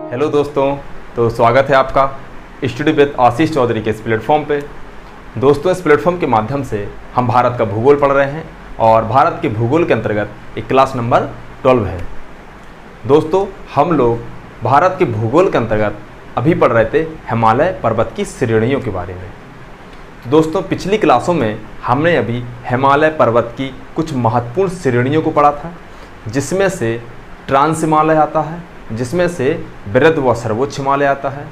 Hello दोस्तों, तो स्वागत है आपका स्टडी विद आशीष चौधरी के इस प्लेटफॉर्म पे। दोस्तों, इस प्लेटफॉर्म के माध्यम से हम भारत का भूगोल पढ़ रहे हैं और भारत के भूगोल के अंतर्गत एक क्लास नंबर 12 है। दोस्तों, हम लोग भारत के भूगोल के अंतर्गत अभी पढ़ रहे थे हिमालय पर्वत की श्रेणियों के बारे में। दोस्तों, पिछली क्लासों में हमने अभी हिमालय पर्वत की कुछ महत्वपूर्ण श्रेणियों को पढ़ा था, जिसमें से ट्रांस हिमालय आता है, जिसमें से वृहद व सर्वोच्च हिमालय आता है,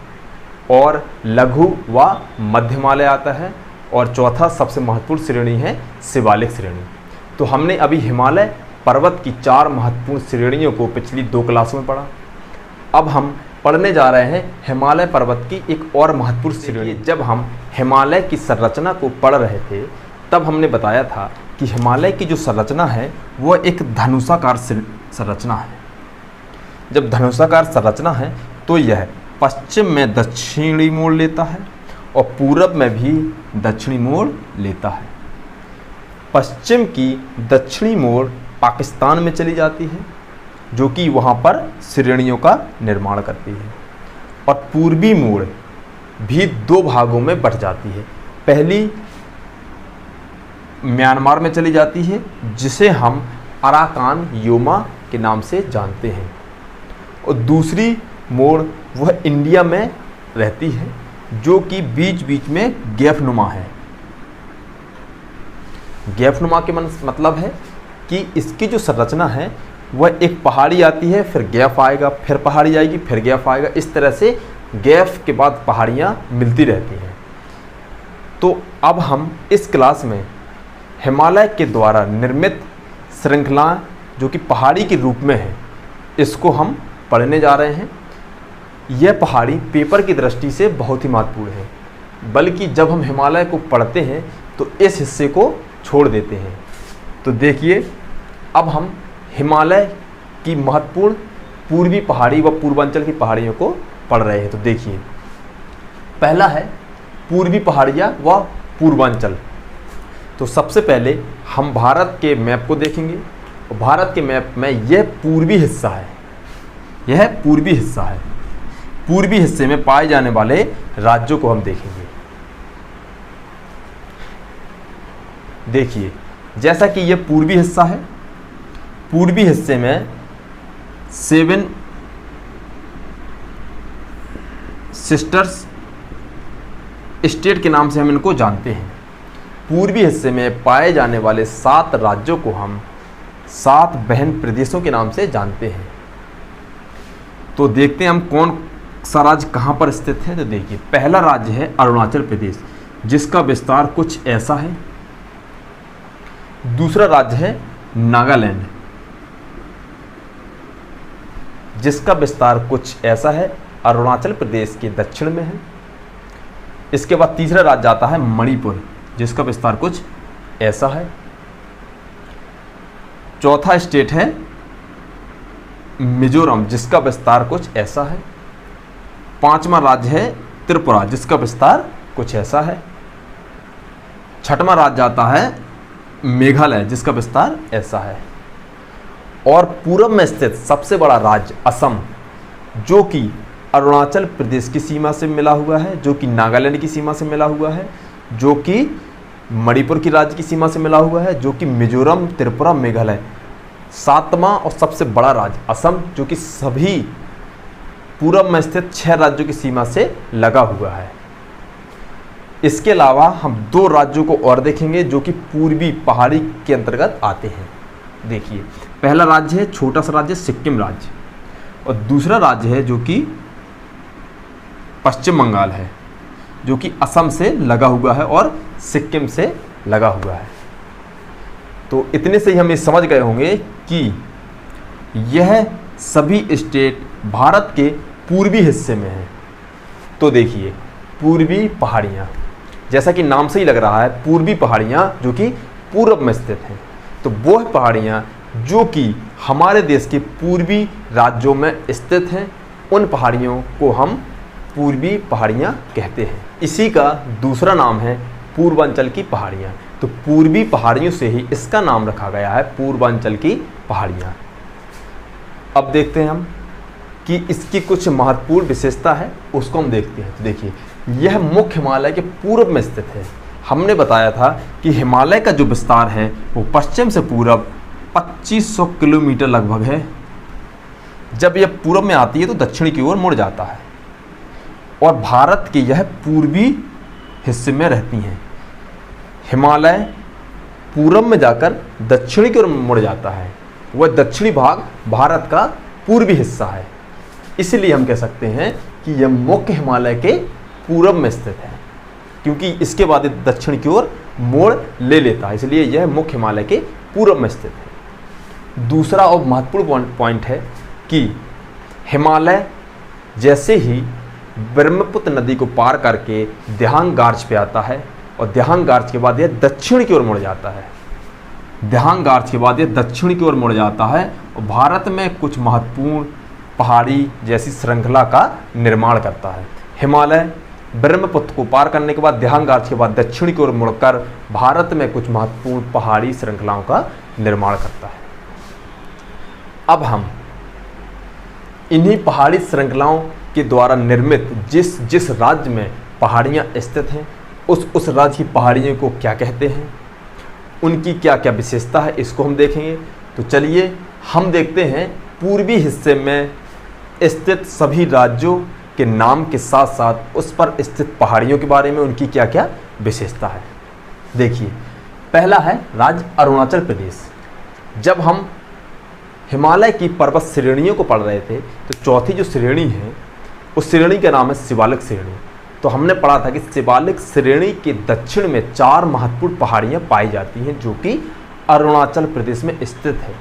और लघु व मध्य हिमालय आता है, और चौथा सबसे महत्वपूर्ण श्रेणी है शिवालिक श्रेणी। तो हमने अभी हिमालय पर्वत की 4 महत्वपूर्ण श्रेणियों को पिछली 2 क्लासों में पढ़ा। अब हम पढ़ने जा रहे हैं हिमालय पर्वत की एक और महत्वपूर्ण श्रेणी। जब हम हिमालय की संरचना को पढ़ रहे थे तब हमने बताया था कि हिमालय की जो संरचना है वह एक धनुषाकार संरचना है। जब धनुषाकार संरचना है तो यह पश्चिम में दक्षिणी मोड़ लेता है और पूरब में भी दक्षिणी मोड़ लेता है। पश्चिम की दक्षिणी मोड़ पाकिस्तान में चली जाती है, जो कि वहाँ पर श्रेणियों का निर्माण करती है, और पूर्वी मोड़ भी 2 भागों में बंट जाती है। पहली म्यांमार में चली जाती है, जिसे हम अराकान योमा के नाम से जानते हैं, और दूसरी मोड़ वह इंडिया में रहती है, जो कि बीच बीच में गैफनुमा है। गैफनुमा के मतलब है कि इसकी जो संरचना है वह एक पहाड़ी आती है, फिर गैफ आएगा, फिर पहाड़ी आएगी, फिर गैफ आएगा। इस तरह से गैफ के बाद पहाड़ियाँ मिलती रहती हैं। तो अब हम इस क्लास में हिमालय के द्वारा निर्मित श्रृंखलाएँ जो कि पहाड़ी के रूप में है, इसको हम पढ़ने जा रहे हैं। यह पहाड़ी पेपर की दृष्टि से बहुत ही महत्वपूर्ण है, बल्कि जब हम हिमालय को पढ़ते हैं तो इस हिस्से को छोड़ देते हैं। तो देखिए, अब हम हिमालय की महत्वपूर्ण पूर्वी पहाड़ी व पूर्वांचल की पहाड़ियों को पढ़ रहे हैं। तो देखिए, पहला है पूर्वी पहाड़ियाँ व पूर्वांचल। तो सबसे पहले हम भारत के मैप को देखेंगे, और भारत के मैप में यह पूर्वी हिस्सा है। यह पूर्वी हिस्सा है। पूर्वी हिस्से में पाए जाने वाले राज्यों को हम देखेंगे। देखिए, जैसा कि यह पूर्वी हिस्सा है, पूर्वी हिस्से में 7 सिस्टर्स स्टेट के नाम से हम इनको जानते हैं। पूर्वी हिस्से में पाए जाने वाले 7 राज्यों को हम 7 बहन प्रदेशों के नाम से जानते हैं। तो देखते हैं हम कौन सा राज्य कहाँ पर स्थित है। तो देखिए, पहला राज्य है अरुणाचल प्रदेश, जिसका विस्तार कुछ ऐसा है। दूसरा राज्य है नागालैंड, जिसका विस्तार कुछ ऐसा है, अरुणाचल प्रदेश के दक्षिण में है। इसके बाद तीसरा राज्य आता है मणिपुर, जिसका विस्तार कुछ ऐसा है। चौथा स्टेट है मिजोरम, जिसका विस्तार कुछ ऐसा है। 5वां राज्य है त्रिपुरा, जिसका विस्तार कुछ ऐसा है। 6वां राज्य आता है मेघालय, जिसका विस्तार ऐसा है। और पूरब में स्थित सबसे बड़ा राज्य असम, जो कि अरुणाचल प्रदेश की सीमा से मिला हुआ है, जो कि नागालैंड की सीमा से मिला हुआ है, जो कि मणिपुर की राज्य की सीमा से मिला हुआ है, जो कि मिजोरम, त्रिपुरा, मेघालय। 7वां और सबसे बड़ा राज्य असम, जो कि सभी पूरब में स्थित 6 राज्यों की सीमा से लगा हुआ है। इसके अलावा हम 2 राज्यों को और देखेंगे जो कि पूर्वी पहाड़ी के अंतर्गत आते हैं। देखिए, पहला राज्य है छोटा सा राज्य सिक्किम राज्य, और दूसरा राज्य है जो कि पश्चिम बंगाल है, जो कि असम से लगा हुआ है और सिक्किम से लगा हुआ है। तो इतने से ही हम ये समझ गए होंगे कि यह सभी स्टेट भारत के पूर्वी हिस्से में है। तो देखिए, पूर्वी पहाड़ियाँ, जैसा कि नाम से ही लग रहा है, पूर्वी पहाड़ियाँ जो कि पूर्व में स्थित हैं। तो वो पहाड़ियाँ जो कि हमारे देश के पूर्वी राज्यों में स्थित हैं, उन पहाड़ियों को हम पूर्वी पहाड़ियाँ कहते हैं। इसी का दूसरा नाम है पूर्वांचल की पहाड़ियाँ। तो पूर्वी पहाड़ियों से ही इसका नाम रखा गया है पूर्वांचल की पहाड़ियाँ। अब देखते हैं हम कि इसकी कुछ महत्वपूर्ण विशेषता है, उसको हम देखते हैं। तो देखिए, यह मुख्य हिमालय के पूर्व में स्थित है। हमने बताया था कि हिमालय का जो विस्तार है वो पश्चिम से पूरब 2500 किलोमीटर लगभग है। जब यह पूर्व में आती है तो दक्षिण की ओर मुड़ जाता है और भारत के यह पूर्वी हिस्से में रहती हैं। हिमालय पूरब में जाकर दक्षिण की ओर मुड़ जाता है, वह दक्षिणी भाग भारत का पूर्वी हिस्सा है। इसलिए हम कह सकते हैं कि यह मुख्य हिमालय के पूरब में स्थित है, क्योंकि इसके बाद दक्षिण की ओर मोड़ ले लेता है, इसलिए यह मुख्य हिमालय के पूरब में स्थित है। दूसरा और महत्वपूर्ण पॉइंट है कि हिमालय जैसे ही ब्रह्मपुत्र नदी को पार करके देहांग गार्ज पे आता है और देहांग गार्ज के बाद यह दक्षिण की ओर मुड़ जाता है। देहांग गार्ज के बाद यह दक्षिण की ओर मुड़ जाता है और भारत में कुछ महत्वपूर्ण पहाड़ी जैसी श्रृंखला का निर्माण करता है। हिमालय ब्रह्मपुत्र को पार करने के बाद देहांग गार्ज के बाद दक्षिण की ओर मुड़कर भारत में कुछ महत्वपूर्ण पहाड़ी श्रृंखलाओं का निर्माण करता है। अब हम इन्हीं पहाड़ी श्रृंखलाओं के द्वारा निर्मित जिस जिस राज्य में पहाड़ियाँ स्थित हैं उस राज्य की पहाड़ियों को क्या कहते हैं, उनकी क्या क्या विशेषता है, इसको हम देखेंगे। तो चलिए हम देखते हैं पूर्वी हिस्से में स्थित सभी राज्यों के नाम के साथ साथ उस पर स्थित पहाड़ियों के बारे में, उनकी क्या क्या विशेषता है। देखिए, पहला है राज्य अरुणाचल प्रदेश। जब हम हिमालय की पर्वत श्रेणियों को पढ़ रहे थे तो चौथी जो श्रेणी है उस श्रेणी का नाम है शिवालिक श्रेणी। तो हमने पढ़ा था कि शिवालिक श्रेणी के दक्षिण में 4 महत्वपूर्ण पहाड़ियाँ पाई जाती हैं जो कि अरुणाचल प्रदेश में स्थित है।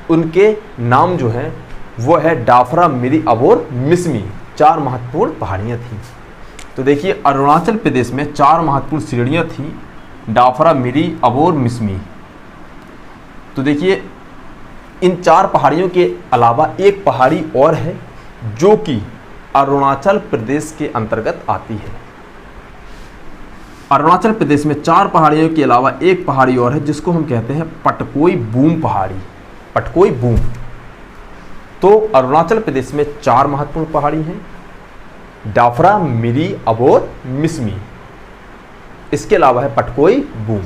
उनके नाम जो हैं वो है डाफरा, मिरी, अबोर, मिसमी। 4 महत्वपूर्ण पहाड़ियाँ थीं। तो देखिए, अरुणाचल प्रदेश में 4 महत्वपूर्ण श्रेणियाँ थीं, डाफरा, मिरी, अबोर, मिसमी। तो देखिए, इन 4 पहाड़ियों के अलावा एक पहाड़ी और है जो कि अरुणाचल प्रदेश के अंतर्गत आती है। अरुणाचल प्रदेश में 4 पहाड़ियों के अलावा एक पहाड़ी और है जिसको हम कहते हैं पटकोई बूम पहाड़ी। पटकोई बूम। तो अरुणाचल प्रदेश में 4 महत्वपूर्ण पहाड़ी हैं, डाफरा, मिरी, अबोर, मिसमी। इसके अलावा है पटकोई बूम।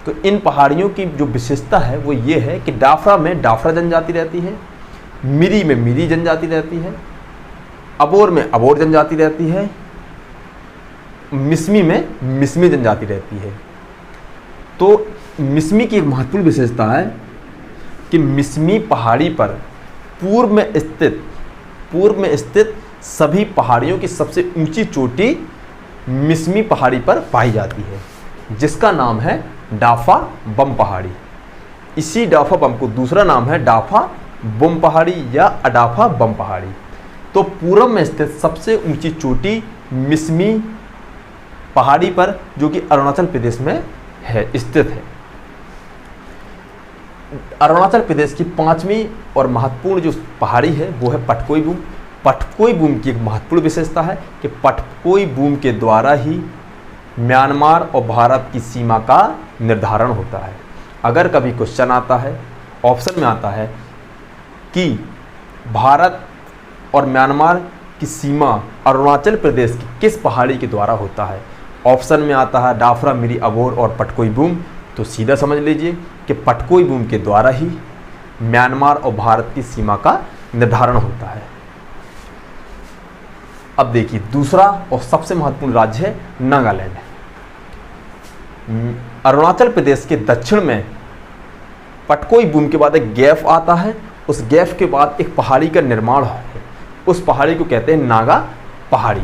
तो इन पहाड़ियों की जो विशेषता है वो ये है कि डाफरा में डाफरा जनजाति रहती है, मिरी में मिरी जनजाति रहती है, अबोर में अबोर जनजाति रहती है, मिसमी में मिसमी जनजाति रहती है। तो मिसमी की एक महत्वपूर्ण विशेषता है कि मिसमी पहाड़ी पर पूर्व में स्थित सभी पहाड़ियों की सबसे ऊंची चोटी मिसमी पहाड़ी पर पाई जाती है, जिसका नाम है डाफा बम पहाड़ी। इसी डाफा बम को दूसरा नाम है डाफा बम पहाड़ी या अडाफा बम पहाड़ी। तो पूर्व में स्थित सबसे ऊंची चोटी मिसमी पहाड़ी पर जो कि अरुणाचल प्रदेश में है स्थित है। अरुणाचल प्रदेश की 5वीं और महत्वपूर्ण जो पहाड़ी है वो है पटकोई बूम। पटकोई बूम की एक महत्वपूर्ण विशेषता है कि पटकोई बूम के द्वारा ही म्यांमार और भारत की सीमा का निर्धारण होता है। अगर कभी क्वेश्चन आता है, ऑप्शन में आता है कि भारत और म्यांमार की सीमा अरुणाचल प्रदेश की किस पहाड़ी के द्वारा होता है, ऑप्शन में आता है डाफरा, मिरी, अबोर और पटकोई बूम, तो सीधा समझ लीजिए कि पटकोई बूम के द्वारा ही म्यांमार और भारत की सीमा का निर्धारण होता है। अब देखिए, दूसरा और सबसे महत्वपूर्ण राज्य है नागालैंड। अरुणाचल प्रदेश के दक्षिण में पटकोई बूम के बाद एक गैप आता है, उस गैप के बाद एक पहाड़ी का निर्माण है, उस पहाड़ी को कहते हैं नागा पहाड़ी।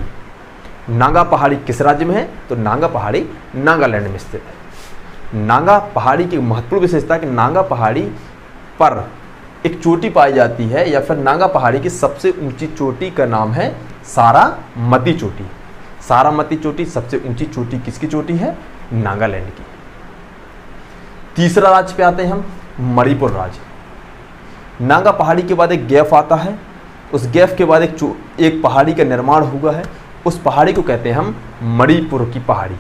नागा पहाड़ी किस राज्य में है, तो नागा पहाड़ी नागालैंड में स्थित है। नागा पहाड़ी की महत्वपूर्ण विशेषता है कि नागा पहाड़ी पर एक चोटी पाई जाती है, या फिर नागा पहाड़ी की सबसे ऊंची चोटी का नाम है सारामती चोटी। सारामती चोटी सबसे ऊंची चोटी किसकी चोटी है, नागालैंड की। तीसरा राज्य पे आते हैं हम, मणिपुर राज्य। नागा पहाड़ी के बाद एक गैप आता है, उस गैप के बाद एक पहाड़ी का निर्माण हुआ है, उस पहाड़ी को कहते हैं हम मणिपुर की पहाड़ी,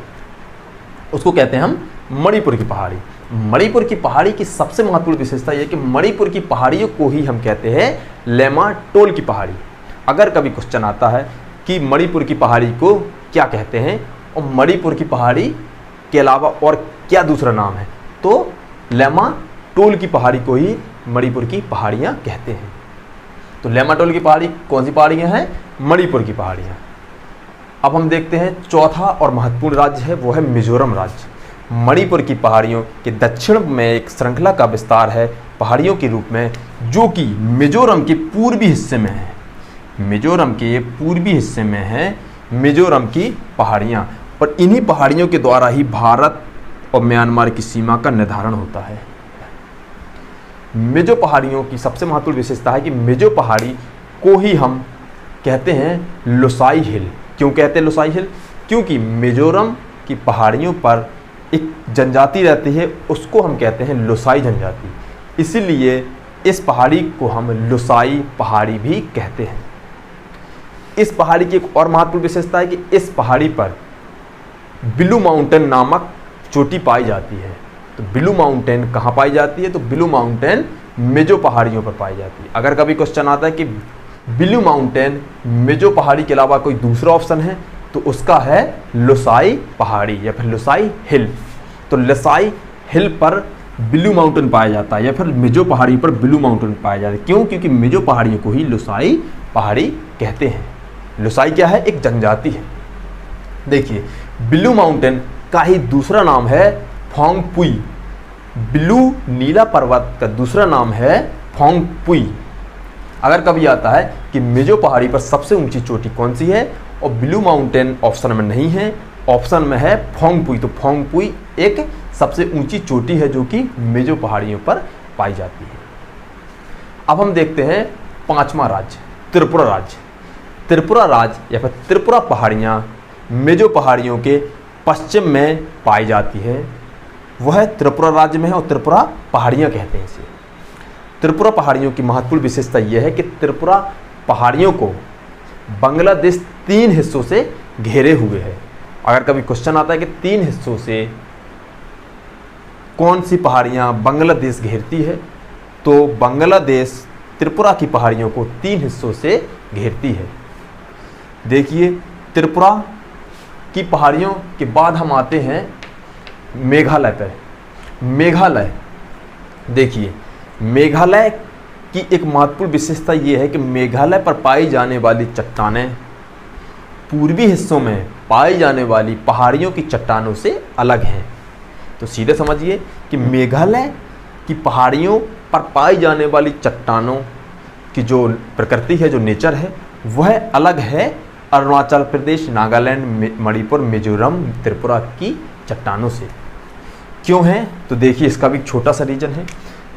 उसको कहते हैं हम मणिपुर की पहाड़ी। मणिपुर की पहाड़ी की सबसे महत्वपूर्ण विशेषता यह कि मणिपुर की पहाड़ियों को ही हम कहते हैं लेमा टोल की पहाड़ी। अगर कभी क्वेश्चन आता है कि मणिपुर की पहाड़ी को क्या कहते हैं और मणिपुर की पहाड़ी के अलावा और क्या दूसरा नाम है, तो लेमा टोल की पहाड़ी को ही मणिपुर की पहाड़ियाँ कहते हैं। तो लेमा टोल की पहाड़ी कौन सी पहाड़ियाँ हैं? मणिपुर की पहाड़ियाँ। अब हम देखते हैं चौथा और महत्वपूर्ण राज्य है, वो है मिजोरम राज्य। मणिपुर की पहाड़ियों के दक्षिण में एक श्रृंखला का विस्तार है पहाड़ियों के रूप में, जो कि मिजोरम के पूर्वी हिस्से में है। मिजोरम के पूर्वी हिस्से में है मिजोरम की पहाड़ियाँ, और इन्हीं पहाड़ियों के द्वारा ही भारत और म्यांमार की सीमा का निर्धारण होता है। मिजो पहाड़ियों की सबसे महत्वपूर्ण विशेषता है कि मिजो पहाड़ी को ही हम कहते हैं लोसाई हिल। क्यों कहते हैं लोसाई हिल? क्योंकि मिजोरम की पहाड़ियों पर एक जनजाति रहती है, उसको हम कहते हैं लोसाई जनजाति, इसीलिए इस पहाड़ी को हम लोसाई पहाड़ी भी कहते हैं। इस पहाड़ी की एक और महत्वपूर्ण विशेषता है कि इस पहाड़ी पर बिलू माउंटेन नामक चोटी पाई जाती है। तो बिलू माउंटेन कहाँ पाई जाती है? तो बिलू माउंटेन मिजो पहाड़ियों पर पाई जाती है। अगर कभी क्वेश्चन आता है कि बिलू माउंटेन मिजो पहाड़ी के अलावा कोई दूसरा ऑप्शन है, तो उसका है लोसाई पहाड़ी या फिर लोसाई हिल। तो लोसाई हिल पर बिलू माउंटेन पाया जाता है या फिर मिजो पहाड़ी पर बिलू माउंटेन पाया जाता है। क्यों? क्योंकि मिजो पहाड़ियों को ही लोसाई पहाड़ी कहते हैं। लोसाई क्या है? एक जनजाति है। देखिए, बिलू माउंटेन का ही दूसरा नाम है फोंगपुई। बिलू नीला पर्वत का दूसरा नाम है फोंगपुई। अगर कभी आता है कि मिजो पहाड़ी पर सबसे ऊंची चोटी कौन सी है और बिलू माउंटेन ऑप्शन में नहीं है, ऑप्शन में है फोंगपुई, तो फोंगपुई एक सबसे ऊंची चोटी है जो कि मिजो पहाड़ियों पर पाई जाती है। अब हम देखते हैं पांचवा राज्य, त्रिपुरा राज्य। त्रिपुरा राज्य या फिर त्रिपुरा पहाड़ियाँ मिजो पहाड़ियों के पश्चिम में पाई जाती है। वह त्रिपुरा राज्य में है और त्रिपुरा पहाड़ियाँ कहते हैं इसे। त्रिपुरा पहाड़ियों की महत्वपूर्ण विशेषता यह है कि त्रिपुरा पहाड़ियों को बांग्लादेश 3 हिस्सों से घेरे हुए है। अगर कभी क्वेश्चन आता है कि 3 हिस्सों से कौन सी पहाड़ियाँ बांग्लादेश घेरती है, तो बांग्लादेश त्रिपुरा की पहाड़ियों को 3 हिस्सों से घेरती है। देखिए, त्रिपुरा की पहाड़ियों के बाद हम आते हैं मेघालय पर। मेघालय, देखिए, मेघालय की एक महत्वपूर्ण विशेषता ये है कि मेघालय पर पाई जाने वाली चट्टानें पूर्वी हिस्सों में पाई जाने वाली पहाड़ियों की चट्टानों से अलग हैं। तो सीधे समझिए कि मेघालय की पहाड़ियों पर पाई जाने वाली चट्टानों की जो प्रकृति है, जो नेचर है, वह अलग है अरुणाचल प्रदेश, नागालैंड, मणिपुर, मिजोरम, त्रिपुरा की चट्टानों से। क्यों है? तो देखिए, इसका भी एक छोटा सा रीजन है।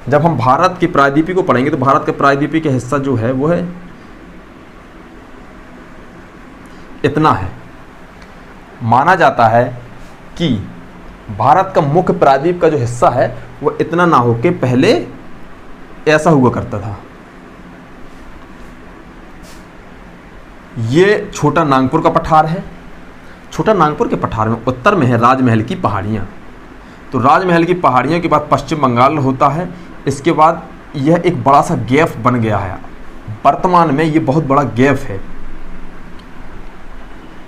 जब हम भारत की प्रायद्वीपीय को पढ़ेंगे तो भारत का प्रायद्वीपीय का हिस्सा जो है वो है इतना है। माना जाता है कि भारत का मुख्य प्रायद्वीप का जो हिस्सा है वो इतना ना होके पहले ऐसा हुआ करता था। ये छोटा नागपुर का पठार है। छोटा नागपुर के पठार में उत्तर में है राजमहल की पहाड़ियाँ। तो राजमहल की पहाड़ियों के बाद पश्चिम बंगाल होता है। इसके बाद यह एक बड़ा सा गैप बन गया है। वर्तमान में ये बहुत बड़ा गैप है।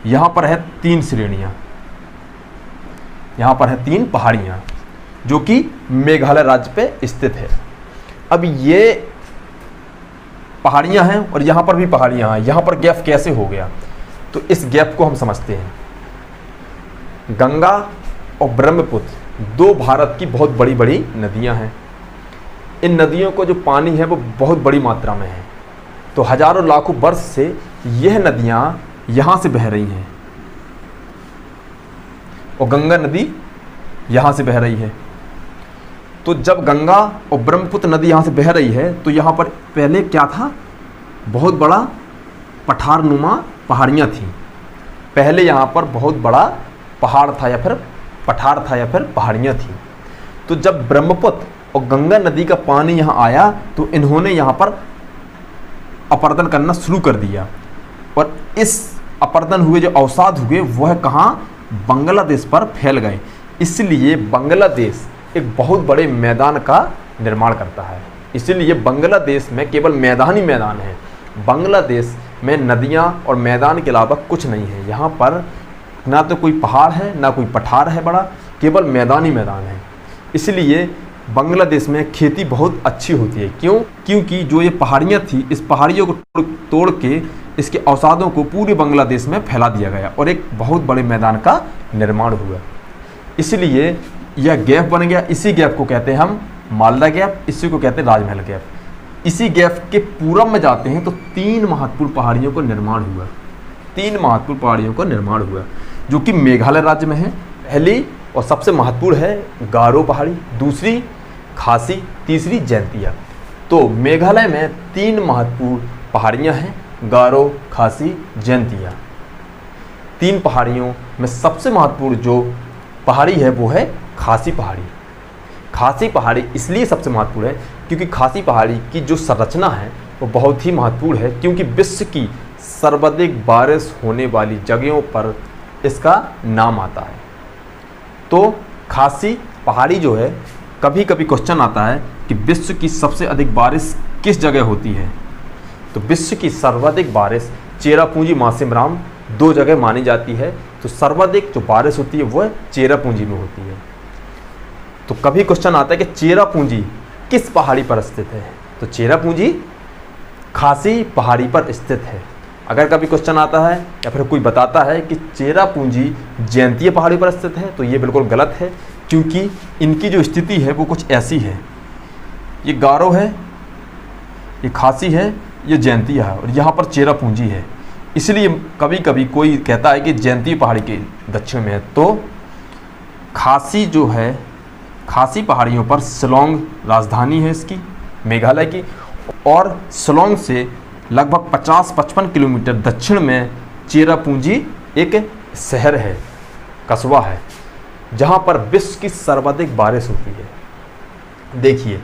यहाँ पर है 3 श्रेणियाँ, यहाँ पर है 3 पहाड़ियाँ जो कि मेघालय राज्य पे स्थित है। अब ये पहाड़ियाँ हैं और यहाँ पर भी पहाड़ियाँ हैं। यहाँ पर गैप कैसे हो गया? तो इस गैप को हम समझते हैं। गंगा और ब्रह्मपुत्र 2 भारत की बहुत बड़ी बड़ी नदियाँ हैं। इन नदियों को जो पानी है वो बहुत बड़ी मात्रा में है। तो हजारों लाखों वर्ष से यह नदियाँ यहाँ से बह रही हैं और गंगा नदी यहाँ से बह रही है। तो जब गंगा और ब्रह्मपुत्र नदी यहाँ से बह रही है तो यहाँ पर पहले क्या था? बहुत बड़ा पठारनुमा पहाड़ियाँ थीं। पहले यहाँ पर बहुत बड़ा पहाड़ था या फिर पठार था या फिर पहाड़ियाँ थीं। तो जब ब्रह्मपुत्र और गंगा नदी का पानी यहाँ आया तो इन्होंने यहाँ पर अपरदन करना शुरू कर दिया और इस अपरदन हुए जो अवसाद हुए वह कहाँ? बांग्लादेश पर फैल गए। इसलिए बांग्लादेश एक बहुत बड़े मैदान का निर्माण करता है। इसीलिए बांग्लादेश में केवल मैदान ही मैदान है। बांग्लादेश में नदियाँ और मैदान के अलावा कुछ नहीं है। यहाँ पर ना तो कोई पहाड़ है ना कोई पठार है बड़ा, केवल मैदान ही मैदान है। इसलिए बांग्लादेश में खेती बहुत अच्छी होती है। क्यों? क्योंकि जो ये पहाड़ियाँ थी, इस पहाड़ियों को तोड़ के इसके अवसादों को पूरे बांग्लादेश में फैला दिया गया और एक बहुत बड़े मैदान का निर्माण हुआ। इसलिए यह गैप बन गया। इसी गैप को कहते हैं हम मालदा गैप, इसी को कहते हैं राजमहल गैप। इसी गैप के पूरब में जाते हैं तो 3 महत्वपूर्ण पहाड़ियों का निर्माण हुआ। 3 महत्वपूर्ण पहाड़ियों का निर्माण हुआ जो कि मेघालय राज्य में है। पहली और सबसे महत्वपूर्ण है गारो पहाड़ी, दूसरी खासी, तीसरी जैंतिया। तो मेघालय में 3 महत्वपूर्ण पहाड़ियाँ हैं, गारो, खासी, जैंतिया। 3 पहाड़ियों में सबसे महत्वपूर्ण जो पहाड़ी है वो है खासी पहाड़ी। खासी पहाड़ी इसलिए सबसे महत्वपूर्ण है क्योंकि खासी पहाड़ी की जो संरचना है वो बहुत ही महत्वपूर्ण है, क्योंकि विश्व की सर्वाधिक बारिश होने वाली जगहों पर इसका नाम आता है। तो खासी पहाड़ी जो है, कभी कभी क्वेश्चन आता है कि विश्व की सबसे अधिक बारिश किस जगह होती है। तो विश्व की सर्वाधिक बारिश चेरापूंजी, मासेमराम 2 जगह मानी जाती है। तो सर्वाधिक जो बारिश होती है वो चेरापूंजी में होती है। तो कभी क्वेश्चन आता है कि चेरापूंजी किस पहाड़ी पर स्थित है। तो चेरापूंजी खासी पहाड़ी पर स्थित है। अगर कभी क्वेश्चन आता है या फिर कोई बताता है कि चेरापूंजी जैंतिया पहाड़ी पर स्थित है, तो ये बिल्कुल गलत है, क्योंकि इनकी जो स्थिति है वो कुछ ऐसी है। ये गारो है, ये खासी है, ये जैंतिया है और यहाँ पर चेरापूंजी है। इसलिए कभी कभी कोई कहता है कि जैंतिया पहाड़ी के दक्षिण में है। तो खासी जो है, खासी पहाड़ियों पर शिलोंग राजधानी है इसकी, मेघालय की, और शिलोंग से लगभग 50-55 किलोमीटर दक्षिण में चेरापूंजी एक शहर है, कस्बा है, जहाँ पर विश्व की सर्वाधिक बारिश होती है। देखिए,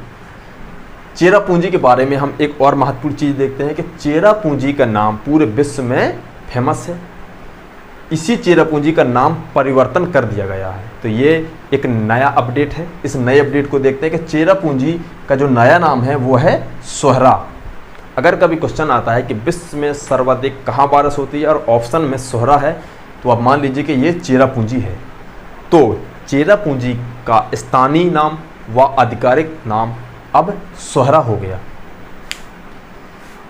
चेरापूंजी के बारे में हम एक और महत्वपूर्ण चीज़ देखते हैं कि चेरापूंजी का नाम पूरे विश्व में फेमस है। इसी चेरापूंजी का नाम परिवर्तन कर दिया गया है। तो ये एक नया अपडेट है। इस नए अपडेट को देखते हैं कि चेरापूंजी का जो नया नाम है वो है सोहरा। अगर कभी क्वेश्चन आता है कि विश्व में सर्वाधिक कहाँ बारिश होती है और ऑप्शन में सोहरा है, तो आप मान लीजिए कि ये चेरापूंजी है। तो चेरापूंजी का स्थानीय नाम व आधिकारिक नाम अब सोहरा हो गया।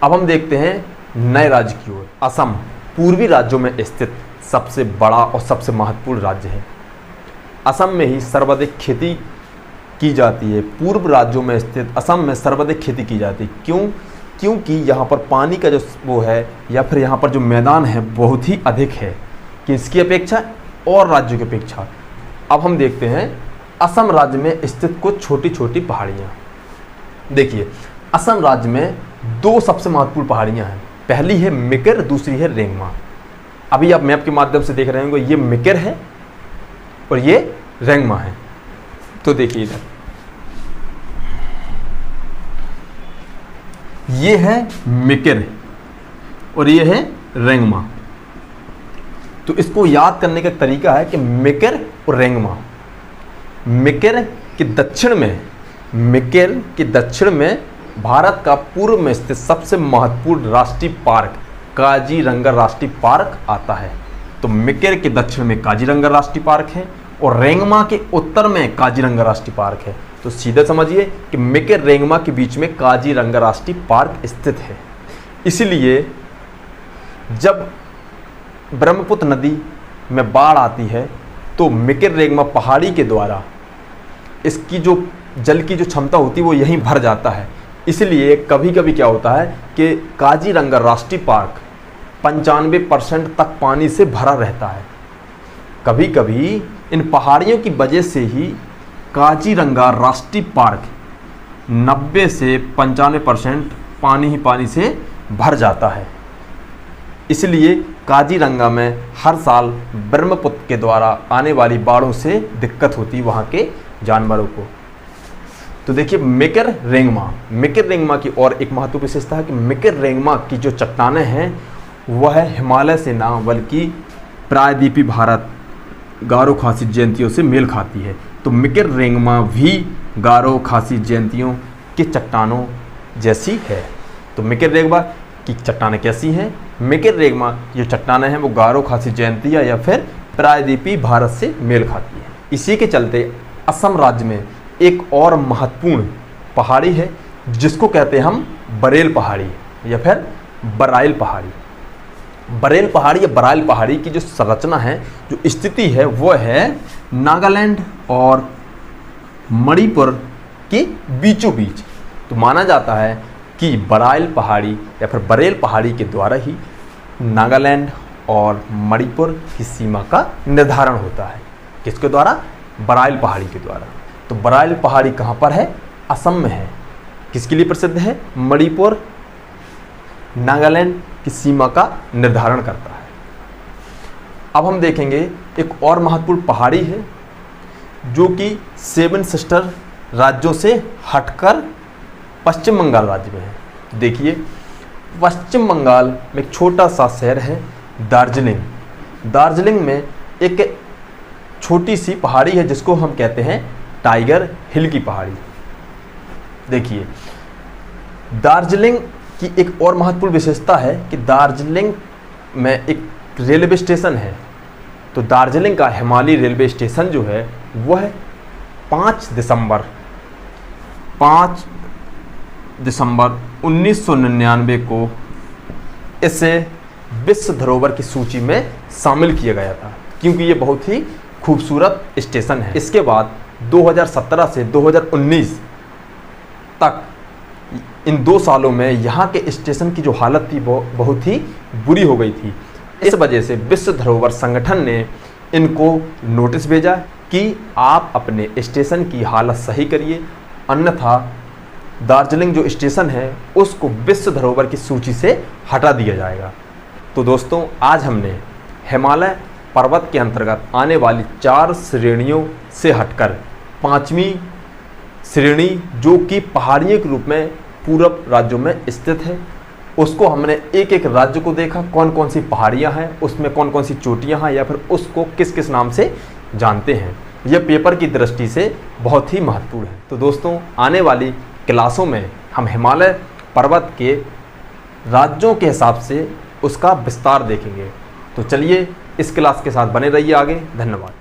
अब हम देखते हैं नए राज्य की ओर। असम पूर्वी राज्यों में स्थित सबसे बड़ा और सबसे महत्वपूर्ण राज्य है। असम में ही सर्वाधिक खेती की जाती है। पूर्व राज्यों में स्थित असम में सर्वाधिक खेती की जाती है। क्यों? क्योंकि यहाँ पर पानी का जो वो है या फिर यहाँ पर जो मैदान है बहुत ही अधिक है किसकी अपेक्षा और राज्यों की अपेक्षा। अब हम देखते हैं असम राज्य में स्थित कुछ छोटी छोटी पहाड़ियाँ। देखिए, असम राज्य में 2 सबसे महत्वपूर्ण पहाड़ियाँ हैं। पहली है मिकिर, दूसरी है रेंगमा। अभी आप मैप के माध्यम से देख रहे होंगे, ये मिकिर है और ये रेंगमा है। तो देखिए इधर, ये है मिकिर और ये है रेंगमा। तो इसको याद करने का तरीका है कि मिकिर और रेंगमा। मिकिर के दक्षिण में भारत का पूर्व में स्थित सबसे महत्वपूर्ण राष्ट्रीय पार्क काजीरंगा राष्ट्रीय पार्क आता है। तो मिकिर के दक्षिण में काजीरंगा राष्ट्रीय पार्क है और रेंगमा के उत्तर में काजीरंगा राष्ट्रीय पार्क है। तो सीधा समझिए कि मिकिर रेंगमा के बीच में काजीरंगा राष्ट्रीय पार्क स्थित है। इसलिए जब ब्रह्मपुत्र नदी में बाढ़ आती है तो मिकिर रेंगमा पहाड़ी के द्वारा इसकी जो जल की जो क्षमता होती है वो यहीं भर जाता है। इसलिए कभी कभी क्या होता है कि काजीरंगा राष्ट्रीय पार्क 95% तक पानी से भरा रहता है। कभी कभी इन पहाड़ियों की वजह से ही काजीरंगा राष्ट्रीय पार्क 90 से 95% पानी ही पानी से भर जाता है। इसलिए काजीरंगा में हर साल ब्रह्मपुत्र के द्वारा आने वाली बाढ़ों से दिक्कत होती है वहाँ के जानवरों को। तो देखिए, मिकिर रेंगमा की और एक महत्वपूर्ण विशेषता है कि मिकिर रेंगमा की जो चट्टानें हैं वह हिमालय से ना बल्कि प्रायद्वीपीय भारत गारो खासी जयंतियों से मेल खाती है। तो मिकिर रेंगमा भी गारो खासी जयंतियों की चट्टानों जैसी है। तो मिकिर रेंगमा की चट्टानें कैसी हैं? मिकिर रेंगमा जो चट्टानें हैं वो गारो खासी जयंतिया या फिर प्रायद्वीपीय भारत से मेल खाती है। इसी के चलते असम राज्य में एक और महत्वपूर्ण पहाड़ी है जिसको कहते हैं हम बरेल पहाड़ी या फिर बराइल पहाड़ी। बरेल पहाड़ी या बराइल पहाड़ी की जो संरचना है, जो स्थिति है, वो है नागालैंड और मणिपुर के बीचों बीच। तो माना जाता है कि बराइल पहाड़ी या फिर बरेल पहाड़ी के द्वारा ही नागालैंड और मणिपुर की सीमा का निर्धारण होता है। किसके द्वारा? बराइल पहाड़ी के द्वारा। तो बराइल पहाड़ी कहाँ पर है? असम में है। किसके लिए प्रसिद्ध है? मणिपुर नागालैंड की सीमा का निर्धारण करता है। अब हम देखेंगे एक और महत्वपूर्ण पहाड़ी है जो कि 7 सिस्टर राज्यों से हटकर पश्चिम बंगाल राज्य में है। देखिए, पश्चिम बंगाल में एक छोटा सा शहर है दार्जिलिंग। दार्जिलिंग में एक छोटी सी पहाड़ी है जिसको हम कहते हैं टाइगर हिल की पहाड़ी। देखिए, दार्जिलिंग की एक और महत्वपूर्ण विशेषता है कि दार्जिलिंग में एक रेलवे स्टेशन है। तो दार्जिलिंग का हिमालय रेलवे स्टेशन जो है वह 5 दिसंबर 1999 को इसे विश्व धरोहर की सूची में शामिल किया गया था, क्योंकि ये बहुत ही खूबसूरत स्टेशन है। इसके बाद 2017 से 2019 तक इन 2 सालों में यहाँ के स्टेशन की जो हालत थी वो बहुत ही बुरी हो गई थी। इस वजह से विश्व धरोहर संगठन ने इनको नोटिस भेजा कि आप अपने स्टेशन की हालत सही करिए, अन्यथा दार्जिलिंग जो स्टेशन है उसको विश्व धरोहर की सूची से हटा दिया जाएगा। तो दोस्तों, आज हमने हिमालय पर्वत के अंतर्गत आने वाली 4 श्रेणियों से हटकर 5वीं श्रेणी जो कि पहाड़ियों के रूप में पूरब राज्यों में स्थित है, उसको हमने एक एक राज्य को देखा, कौन कौन सी पहाड़ियाँ हैं, उसमें कौन कौन सी चोटियाँ हैं या फिर उसको किस किस नाम से जानते हैं। यह पेपर की दृष्टि से बहुत ही महत्वपूर्ण है। तो दोस्तों, आने वाली क्लासों में हम हिमालय पर्वत के राज्यों के हिसाब से उसका विस्तार देखेंगे। तो चलिए इस क्लास के साथ बने रहिए आगे। धन्यवाद।